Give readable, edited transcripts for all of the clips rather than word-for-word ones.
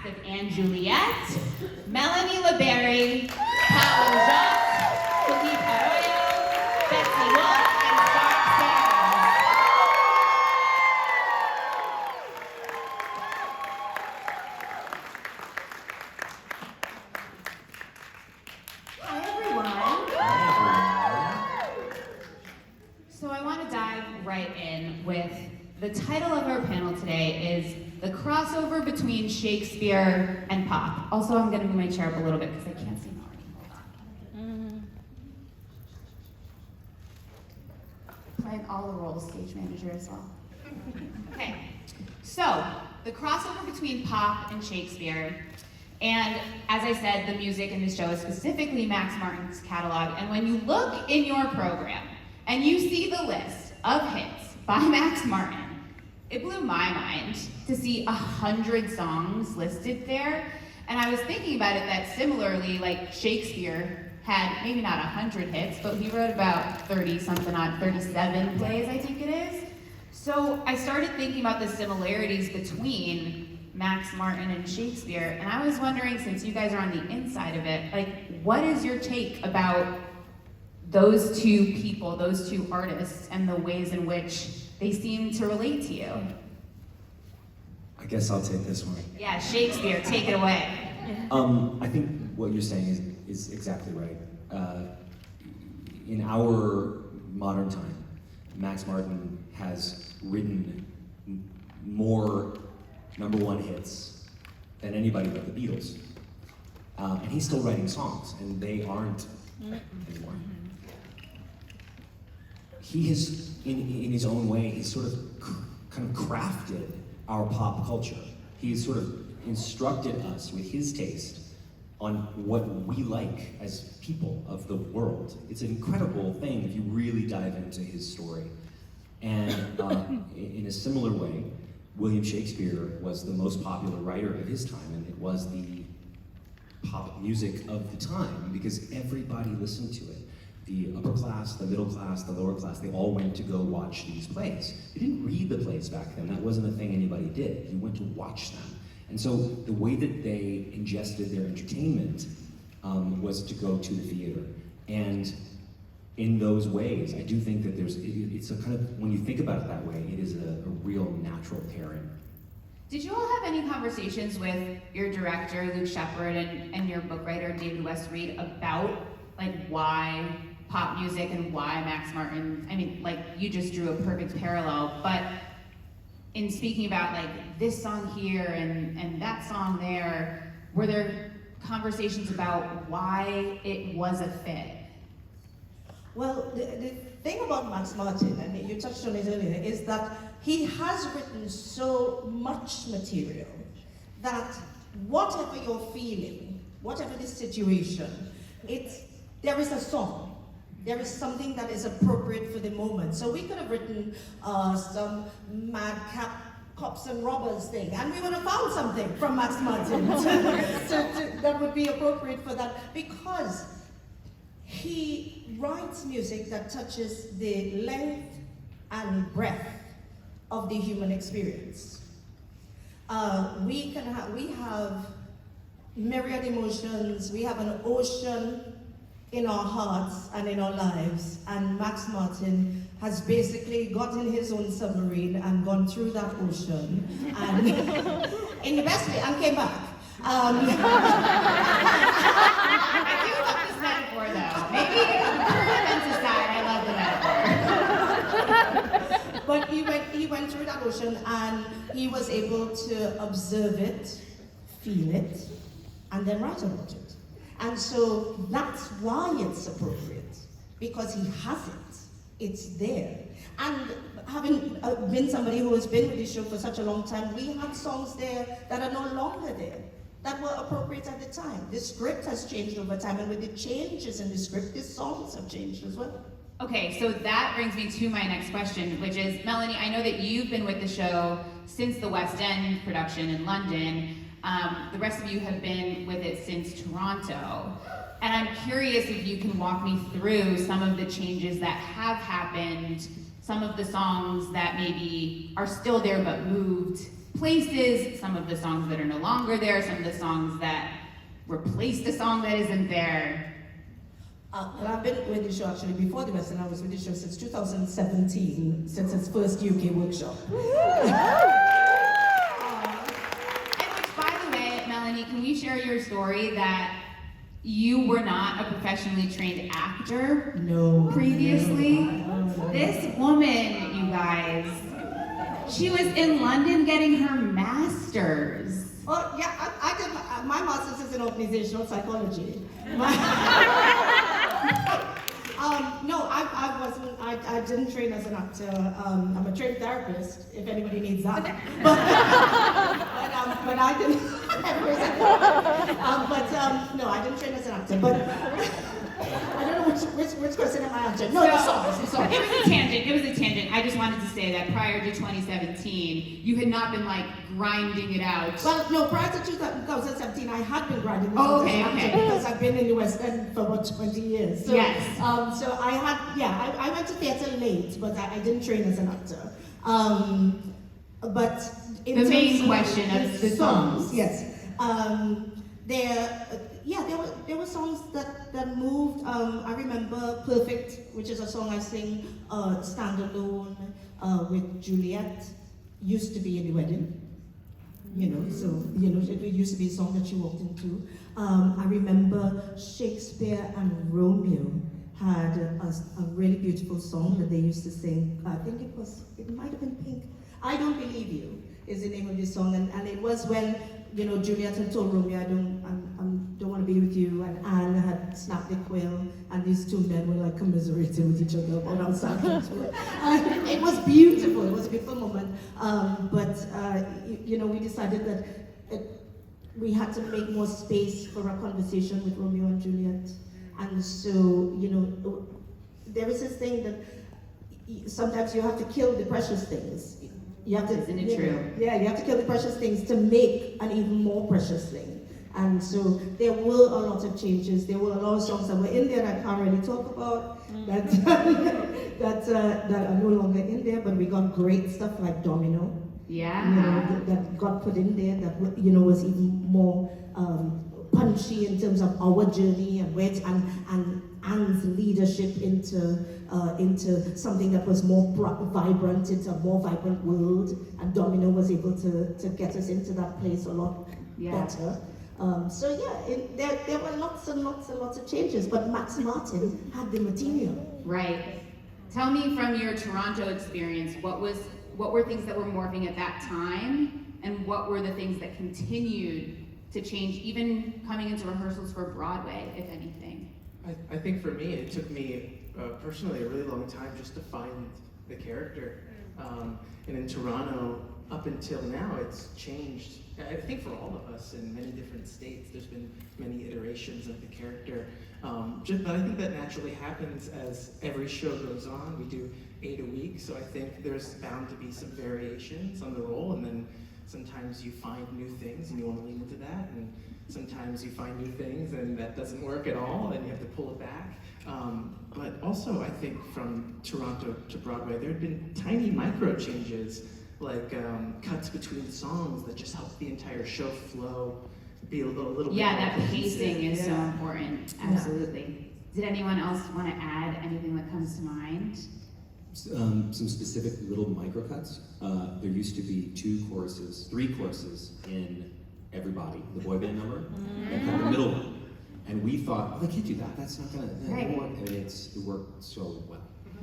cast of Anne Juliet, Melanie LeBerry, Paolo Jacques, Philippe Arroyo, Betsy Wolf, and Sark Sands. Hi everyone. So I want to dive right in with the title of our panel today is the crossover between Shakespeare and pop. Also, I'm going to move my chair up a little bit because I can't see Marty. Hold on. Playing all the roles, stage manager as well. Okay, so the crossover between pop and Shakespeare. And as I said, the music in this show is specifically Max Martin's catalog. And when you look in your program and you see the list of hits by Max Martin, it blew my mind to see 100 songs listed there. And I was thinking about it that similarly, like Shakespeare had maybe not 100 hits, but he wrote about 30-something odd, 37 plays, I think it is. So I started thinking about the similarities between Max Martin and Shakespeare, and I was wondering, since you guys are on the inside of it, like, what is your take about those two people, those two artists, and the ways in which they seem to relate to you? I guess I'll take this one. Yeah, Shakespeare, take it away. I think what you're saying is exactly right. In our modern time, Max Martin has written more #1 hits than anybody but the Beatles. And he's still writing songs, and they aren't anymore. He has, in his own way, he's sort of kind of crafted our pop culture. He's sort of instructed us with his taste on what we like as people of the world. It's an incredible thing if you really dive into his story. And in a similar way, William Shakespeare was the most popular writer of his time, and it was the pop music of the time because everybody listened to it. The upper class, the middle class, the lower class, they all went to go watch these plays. They didn't read the plays back then. That wasn't a thing anybody did. You went to watch them. And so the way that they ingested their entertainment was to go to the theater. And in those ways, I do think that it's a kind of, when you think about it that way, it is a real natural pairing. Did you all have any conversations with your director, Luke Shepard, and your book writer, David West Reed, about like why pop music and why Max Martin, I mean, like you just drew a perfect parallel, but in speaking about like this song here and that song there, were there conversations about why it was a fit? Well, the thing about Max Martin, and you touched on it earlier, is that he has written so much material that whatever you're feeling, whatever the situation, there is a song. There is something that is appropriate for the moment. So we could have written some madcap cops and robbers thing, and we would have found something from Max Martin that would be appropriate for that, because he writes music that touches the length and breadth of the human experience. We have myriad emotions. We have an ocean in our hearts and in our lives, and Max Martin has basically gotten his own submarine and gone through that ocean, and in the best way, and came back. I do love this metaphor though. Maybe offense aside, I love the metaphor. But he went through that ocean and he was able to observe it, feel it, and then write about it. And so that's why it's appropriate, because he has it. It's there. And having been somebody who has been with the show for such a long time, we have songs there that are no longer there, that were appropriate at the time. The script has changed over time, and with the changes in the script, the songs have changed as well. Okay, so that brings me to my next question, which is, Melanie, I know that you've been with the show since the West End production in London. The rest of you have been with it since Toronto. And I'm curious if you can walk me through some of the changes that have happened some of the songs that maybe are still there but moved places, some of the songs that are no longer there, some of the songs that replaced a song that isn't there. And I've been with the show actually before the West End. I was with the show since 2017, since its first UK workshop. And which, by the way, Melanie, can we share your story that you were not a professionally trained actor previously? No. This woman, you guys, she was in London getting her master's. Oh, yeah, I did my master's is in organizational psychology. No, I wasn't, I didn't train as an actor. I'm a trained therapist, if anybody needs that. But I didn't, no, I didn't train as an actor. But I don't know which question am I answering? No, the song. It was a tangent, it was a tangent. I just wanted to say that prior to 2017, you had not been like grinding it out. Well, no, prior to 2017, I had been grinding it Oh, out okay, as an actor okay. because I've been in the West End for about 20 years. So, Yes. So I had, I went to theatre late, but I didn't train as an actor. But in The main terms of question of the songs. yes. There were songs that moved. I remember "Perfect," which is a song I sing stand alone with Juliet. Used to be in the wedding. It used to be a song that she walked into. I remember Shakespeare and Romeo had a really beautiful song that they used to sing. I think it might have been Pink. I Don't Believe You is the name of this song, and it was when Juliet had told Romeo, I don't want to be with you, and Anne had snapped the quill, and these two men were like commiserating with each other about how sad things were. It was beautiful. It was a beautiful moment. We decided that we had to make more space for a conversation with Romeo and Juliet, and so there is this thing that sometimes you have to kill the precious things. You have to, Isn't it true? Yeah, you have to kill the precious things to make an even more precious thing. And so there were a lot of changes. There were a lot of songs that were in there that I can't really talk about, that are no longer in there, but we got great stuff like Domino. Yeah. That got put in there that was even more punchy in terms of our journey and Anne's leadership into something that was more vibrant, into a more vibrant world, and Domino was able to get us into that place a lot better. There were lots and lots and lots of changes, but Max Martin had the material. Right. Tell me from your Toronto experience, what were things that were morphing at that time, and what were the things that continued to change, even coming into rehearsals for Broadway, if anything? I think for me, it took me personally a really long time just to find the character. And in Toronto, up until now, it's changed. I think for all of us in many different states, there's been many iterations of the character. But I think that naturally happens as every show goes on. We do 8 a week, so I think there's bound to be some variations on the role, and then sometimes you find new things and you want to lean into that, and sometimes you find new things and that doesn't work at all and you have to pull it back. But also I think from Toronto to Broadway, there had been tiny micro changes, like cuts between songs that just help the entire show flow, be a little bit more that cohesive. pacing is so important, absolutely. Did anyone else want to add anything that comes to mind? Some specific little microcuts. There used to be 3 choruses in Everybody, the boy band number, and kind of the middle one. And we thought, they can't do that. That's not gonna. Right. And it worked so well.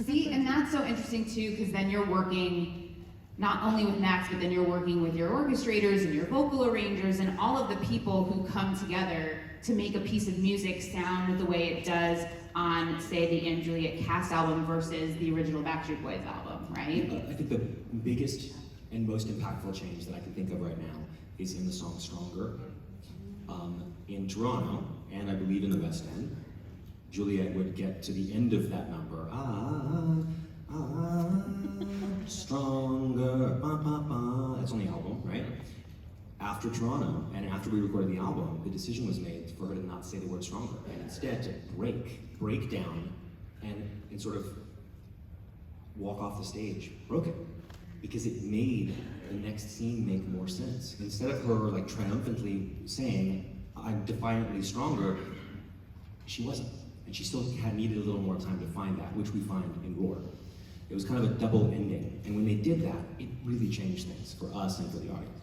See, and that's so interesting too, because then you're working not only with Max, but then you're working with your orchestrators and your vocal arrangers and all of the people who come together to make a piece of music sound the way it does on, say, the Anne Juliet cast album versus the original Backstreet Boys album, right? I think the biggest and most impactful change that I can think of right now is in the song Stronger. In Toronto, and I believe in the West End, Juliet would get to the end of that number, stronger, that's on the album, right? After Toronto, and after we recorded the album, the decision was made for her to not say the word stronger, and instead to break down, and sort of walk off the stage broken, because it made the next scene make more sense. Instead of her like triumphantly saying, "I'm defiantly stronger," she wasn't. And she still needed a little more time to find that, which we find in Roar. It was kind of a double ending. And when they did that, it really changed things for us and for the audience.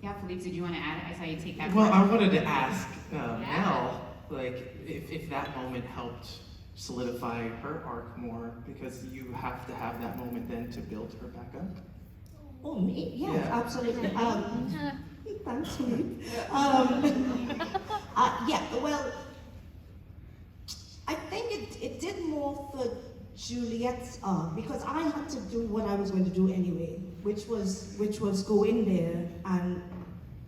Yeah, Philippe, did you want to add? I saw you take that. Well, part. I wanted to ask Mel, like, if that moment helped solidify her arc more, because you have to have that moment then to build her back up. Oh, me? Yes, Yeah. absolutely. Thanks, Philippe. Yeah, well, I think it did more for Juliet's arc, because I had to do what I was going to do anyway, which was go in there and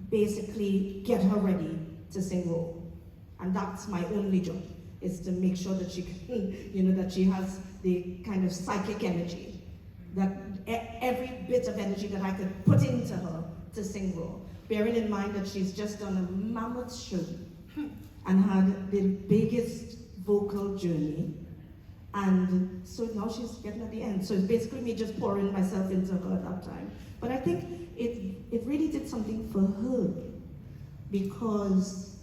basically get her ready to sing Roar. And that's my only job, is to make sure that she can, that she has the kind of psychic energy, that every bit of energy that I could put into her to sing Roar. Bearing in mind that she's just done a mammoth show and had the biggest vocal journey. And so now she's getting at the end. So it's basically me just pouring myself into her at that time. But I think it really did something for her, because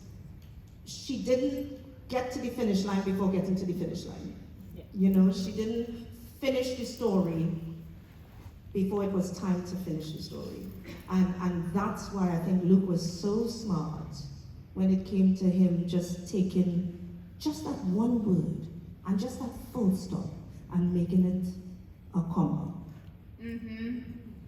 she didn't get to the finish line before getting to the finish line. Yeah. She didn't finish the story before it was time to finish the story. And that's why I think Luke was so smart when it came to him just taking just that one word and just that full stop and making it a comma. Mm-hmm.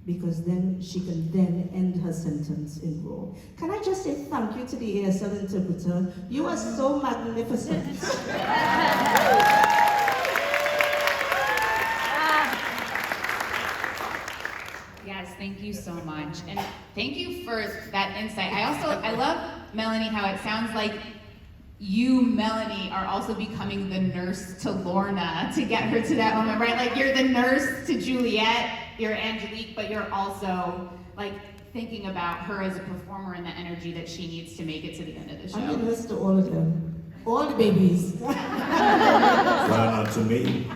Because then she can then end her sentence in Roar. Can I just say thank you to the ASL interpreter? You are so magnificent. Yes, thank you so much. And thank you for that insight. I love, Melanie, how it sounds like you, Melanie, are also becoming the nurse to Lorna to get her to that moment, right? Like, you're the nurse to Juliet, you're Angelique, but you're also like thinking about her as a performer and the energy that she needs to make it to the end of the show. I'm the nurse to all of them. All the babies. Well, not to me.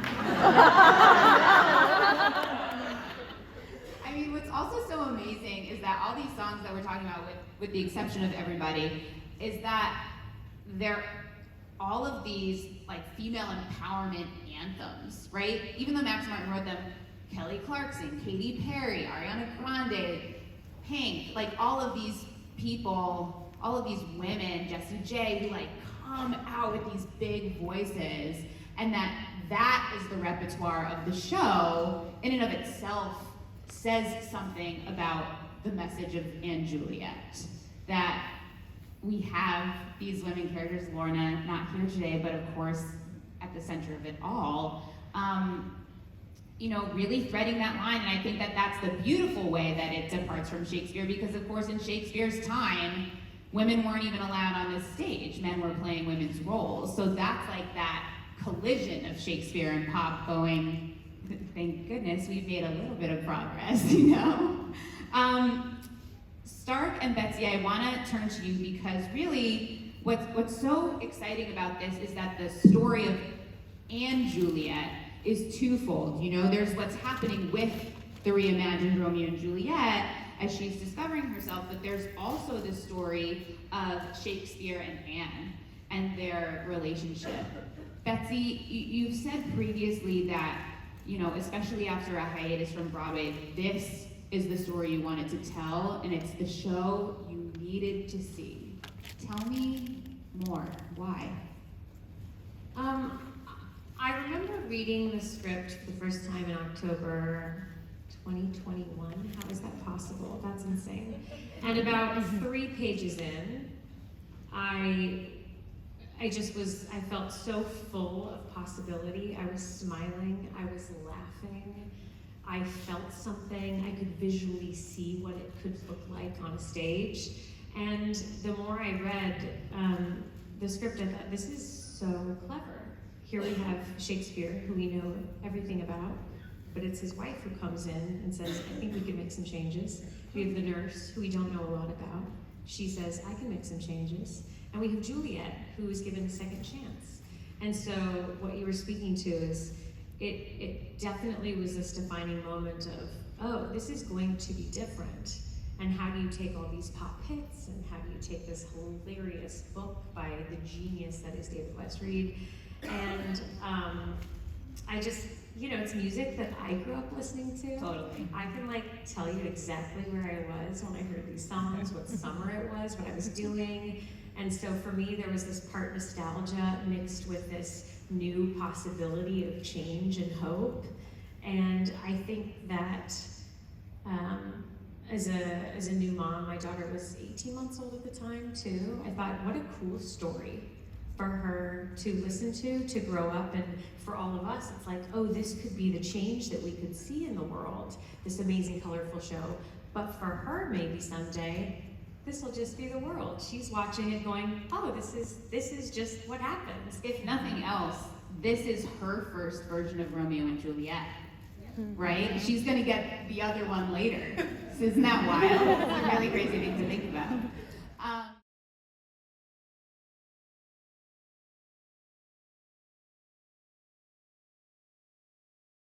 I mean, what's also so amazing is that all these songs that we're talking about, with the exception of Everybody, is that they're all of these like female empowerment anthems, right? Even though Max Martin wrote them, Kelly Clarkson, Katy Perry, Ariana Grande, Pink, like all of these people, all of these women, Jessie J, who like come out with these big voices, and that is the repertoire of the show in and of itself says something about the message of Anne Juliet, that we have these women characters, Lorna, not here today, but of course at the center of it all, really threading that line. And I think that that's the beautiful way that it departs from Shakespeare, because of course in Shakespeare's time, women weren't even allowed on this stage. Men were playing women's roles. So that's like that collision of Shakespeare and pop going, thank goodness we've made a little bit of progress, Stark and Betsy, I want to turn to you, because really what's so exciting about this is that the story of Anne Juliet is twofold. There's what's happening with the reimagined Romeo and Juliet as she's discovering herself, but there's also the story of Shakespeare and Anne and their relationship. Betsy, you've said previously that, especially after a hiatus from Broadway, this is the story you wanted to tell, and it's the show you needed to see. Tell me more. Why? I remember reading the script the first time in October 2021. How is that possible? That's insane. And about 3 pages in, I felt so full of possibility. I was smiling, I was laughing, I felt something, I could visually see what it could look like on a stage. And the more I read the script, I thought, this is so clever. Here we have Shakespeare, who we know everything about, but it's his wife who comes in and says, I think we can make some changes. We have the nurse, who we don't know a lot about. She says, I can make some changes. And we have Juliet, who is given a second chance. And so what you were speaking to is, it definitely was this defining moment of, oh, this is going to be different. And how do you take all these pop hits, and how do you take this hilarious book by the genius that is David West Reed? And I just, it's music that I grew up listening to. Totally. I can tell you exactly where I was when I heard these songs, what summer it was, what I was doing. And so for me, there was this part nostalgia mixed with this new possibility of change and hope. And I think that as a new mom, my daughter was 18 months old at the time too. I thought, what a cool story for her to listen to grow up, and for all of us, it's like, oh, this could be the change that we could see in the world, this amazing, colorful show. But for her, maybe someday, this will just be the world. She's watching it going, oh, this is just what happens. If nothing else, this is her first version of Romeo and Juliet, right? She's gonna get the other one later. So isn't that wild? It's a really crazy thing to think about.